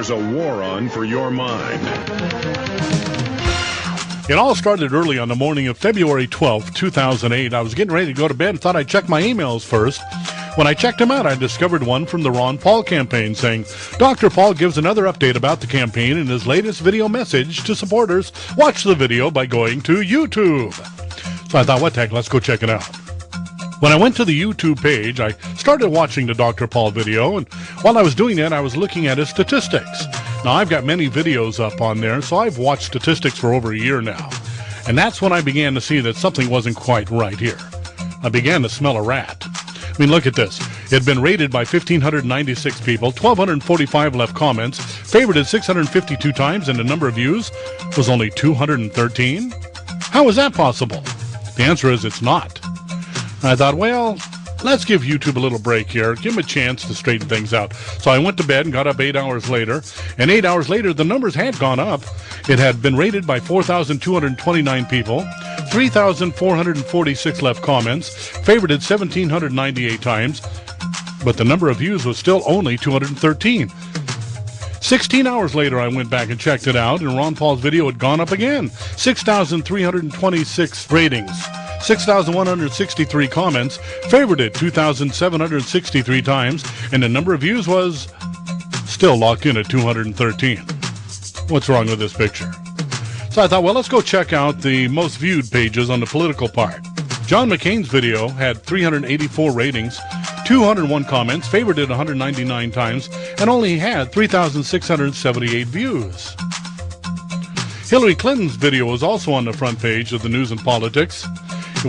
there's a war on for your mind. It all started early on the morning of February 12th, 2008. I was getting ready to go to bed and thought I'd check my emails first. When I checked them out, I discovered one from the Ron Paul campaign saying, Dr. Paul gives another update about the campaign in his latest video message to supporters. Watch the video by going to YouTube. So I thought, what the heck, let's go check it out. When I went to the YouTube page, I started watching the Dr. Paul video, and while I was doing that, I was looking at his statistics. Now, I've got many videos up on there, so I've watched statistics for over a year now. And that's when I began to see that something wasn't quite right here. I began to smell a rat. I mean, look at this. It had been rated by 1,596 people, 1,245 left comments, favorited 652 times, and the number of views was only 213? How is that possible? The answer is it's not. I thought, well, let's give YouTube a little break here, give them a chance to straighten things out. So I went to bed and got up 8 hours later, and 8 hours later, the numbers had gone up. It had been rated by 4,229 people, 3,446 left comments, favorited 1,798 times, but the number of views was still only 213. 16 hours later, I went back and checked it out, and Ron Paul's video had gone up again. 6,326 ratings, 6,163 comments, favorited 2,763 times, and the number of views was still locked in at 213. What's wrong with this picture? So I thought, well, let's go check out the most viewed pages on the political part. John McCain's video had 384 ratings, 201 comments, favorited 199 times, and only had 3,678 views. Hillary Clinton's video was also on the front page of the News and Politics.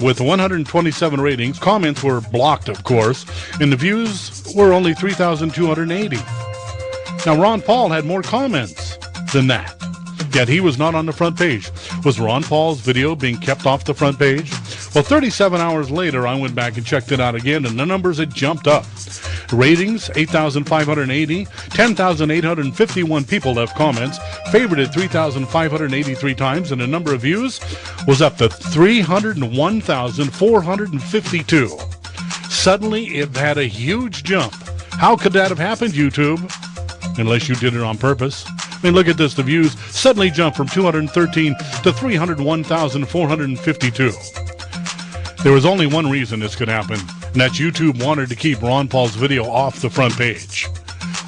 With 127 ratings, comments were blocked, of course, and the views were only 3,280. Now, Ron Paul had more comments than that, yet he was not on the front page. Was Ron Paul's video being kept off the front page? Well, 37 hours later, I went back and checked it out again, and the numbers had jumped up. Ratings, 8,580, 10,851 people left comments, favorited 3,583 times, and the number of views was up to 301,452. Suddenly, it had a huge jump. How could that have happened, YouTube? Unless you did it on purpose. I mean, look at this. The views suddenly jumped from 213 to 301,452. There was only one reason this could happen, and that's YouTube wanted to keep Ron Paul's video off the front page.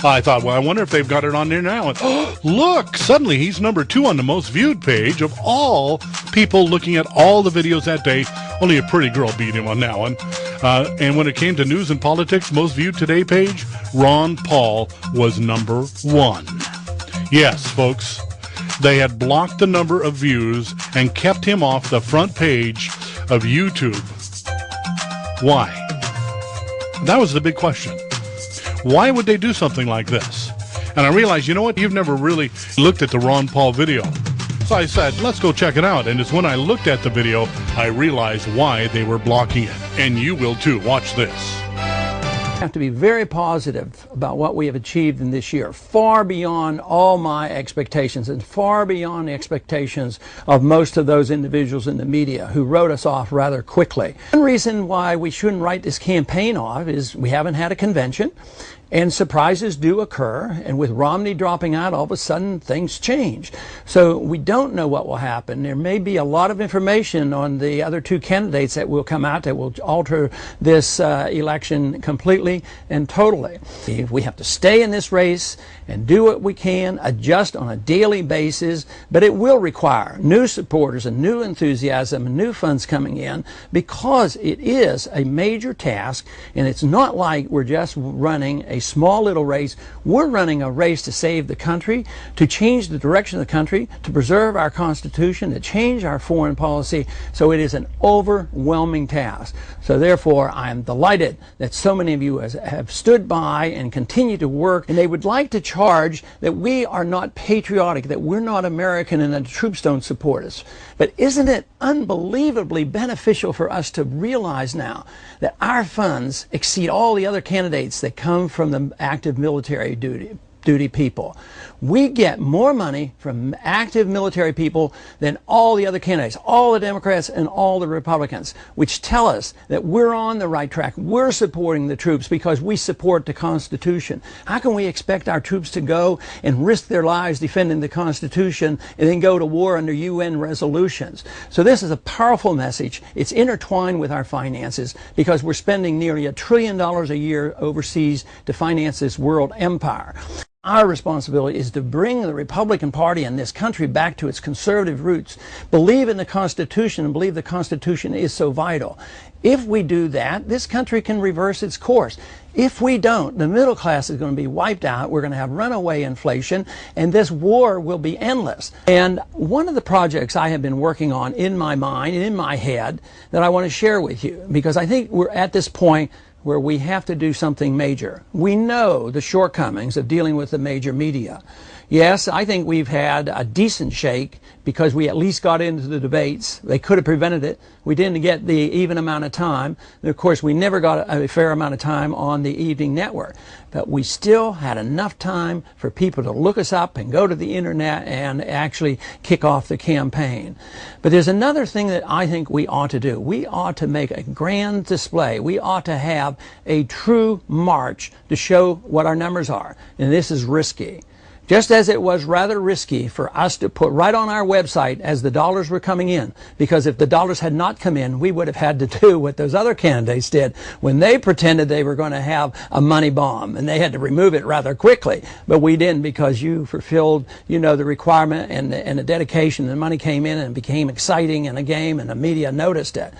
I thought, well, I wonder if they've got it on there now. And look, suddenly he's number 2 on the most viewed page of all people looking at all the videos that day. Only a pretty girl beat him on that one. And when it came to News and Politics, most viewed today page, Ron Paul was number 1. Yes, folks, they had blocked the number of views and kept him off the front page of YouTube. Why? That was the big question. Why would they do something like this? And I realized, you know what? You've never really looked at the Ron Paul video. So I said, let's go check it out. And it's when I looked at the video, I realized why they were blocking it. And you will too. Watch this. I have to be very positive about what we have achieved in this year, far beyond all my expectations and far beyond the expectations of most of those individuals in the media who wrote us off rather quickly. One reason why we shouldn't write this campaign off is we haven't had a convention, and surprises do occur, and with Romney dropping out, all of a sudden things change. So we don't know what will happen. There may be a lot of information on the other 2 candidates that will come out that will alter this election completely and totally. We have to stay in this race and do what we can, adjust on a daily basis, but it will require new supporters and new enthusiasm and new funds coming in, because it is a major task, and it's not like we're just running a small little race. We're running a race to save the country, to change the direction of the country, to preserve our Constitution, to change our foreign policy. So it is an overwhelming task. So therefore, I am delighted that so many of you have stood by and continue to work, and they would like to charge that we are not patriotic, that we're not American, and that the troops don't support us. But isn't it unbelievably beneficial for us to realize now that our funds exceed all the other candidates that come from the active military duty? duty people. We get more money from active military people than all the other candidates, all the Democrats and all the Republicans, which tell us that we're on the right track. We're supporting the troops because we support the Constitution. How can we expect our troops to go and risk their lives defending the Constitution and then go to war under UN resolutions? So this is a powerful message. It's intertwined with our finances because we're spending nearly $1 trillion a year overseas to finance this world empire. Our responsibility is to bring the Republican Party and this country back to its conservative roots, believe in the Constitution and believe the Constitution is so vital. If we do that, this country can reverse its course. If we don't, the middle class is going to be wiped out. We're going to have runaway inflation, and this war will be endless. And one of the projects I have been working on in my mind and in my head that I want to share with you, because I think we're at this point where we have to do something major. We know the shortcomings of dealing with the major media. Yes, I think we've had a decent shake because we at least got into the debates. They could have prevented it. We didn't get the even amount of time. And of course, we never got a fair amount of time on the evening network. But we still had enough time for people to look us up and go to the internet and actually kick off the campaign. But there's another thing that I think we ought to do. We ought to make a grand display. We ought to have a true march to show what our numbers are. And this is risky. Just as it was rather risky for us to put right on our website as the dollars were coming in, because if the dollars had not come in, we would have had to do what those other candidates did when they pretended they were going to have a money bomb, and they had to remove it rather quickly. But we didn't, because you fulfilled, the requirement and the dedication. The money came in and it became exciting in a game, and the media noticed it.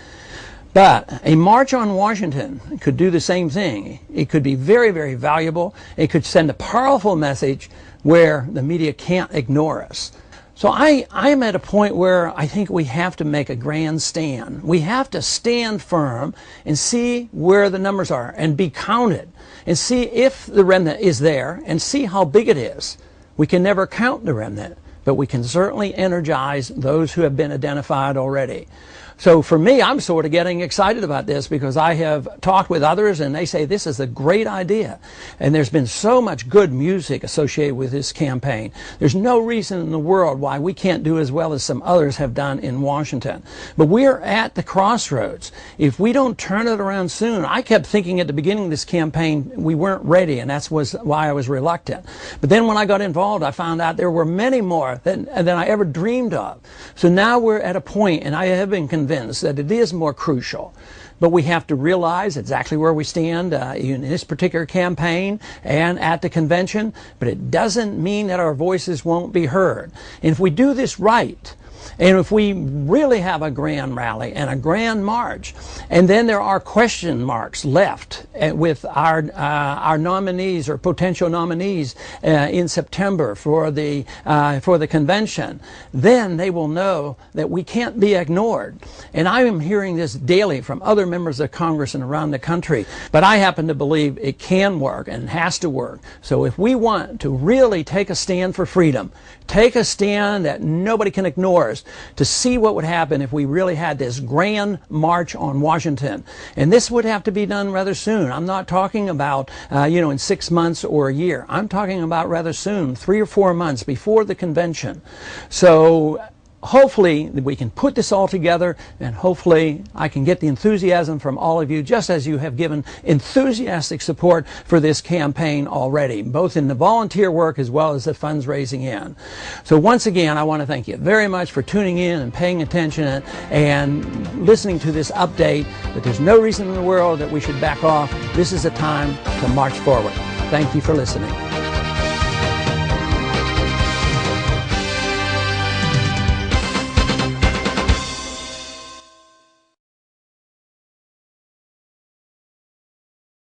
But a march on Washington could do the same thing. It could be very, very valuable. It could send a powerful message where the media can't ignore us. So I'm at a point where I think we have to make a grand stand. We have to stand firm and see where the numbers are and be counted and see if the remnant is there and see how big it is. We can never count the remnant, but we can certainly energize those who have been identified already. So for me, I'm sort of getting excited about this because I have talked with others and they say this is a great idea. And there's been so much good music associated with this campaign. There's no reason in the world why we can't do as well as some others have done in Washington. But we're at the crossroads. If we don't turn it around soon, I kept thinking at the beginning of this campaign we weren't ready, and that's why I was reluctant. But then when I got involved, I found out there were many more than I ever dreamed of. So now we're at a point, and I have been convinced that it is more crucial. But we have to realize exactly where we stand in this particular campaign and at the convention. But it doesn't mean that our voices won't be heard. And if we do this right, and if we really have a grand rally and a grand march, and then there are question marks left with our nominees or potential nominees in September for the convention, then they will know that we can't be ignored. And I am hearing this daily from other members of Congress and around the country. But I happen to believe it can work and has to work. So if we want to really take a stand for freedom, take a stand that nobody can ignore us, to see what would happen if we really had this grand march on Washington. And this would have to be done rather soon. I'm not talking about, in 6 months or a year. I'm talking about rather soon, 3 or 4 months before the convention. So hopefully we can put this all together, and hopefully I can get the enthusiasm from all of you, just as you have given enthusiastic support for this campaign already, both in the volunteer work as well as the fundraising end. So once again, I want to thank you very much for tuning in and paying attention and listening to this update. But there's no reason in the world that we should back off. This is a time to march forward. Thank you for listening.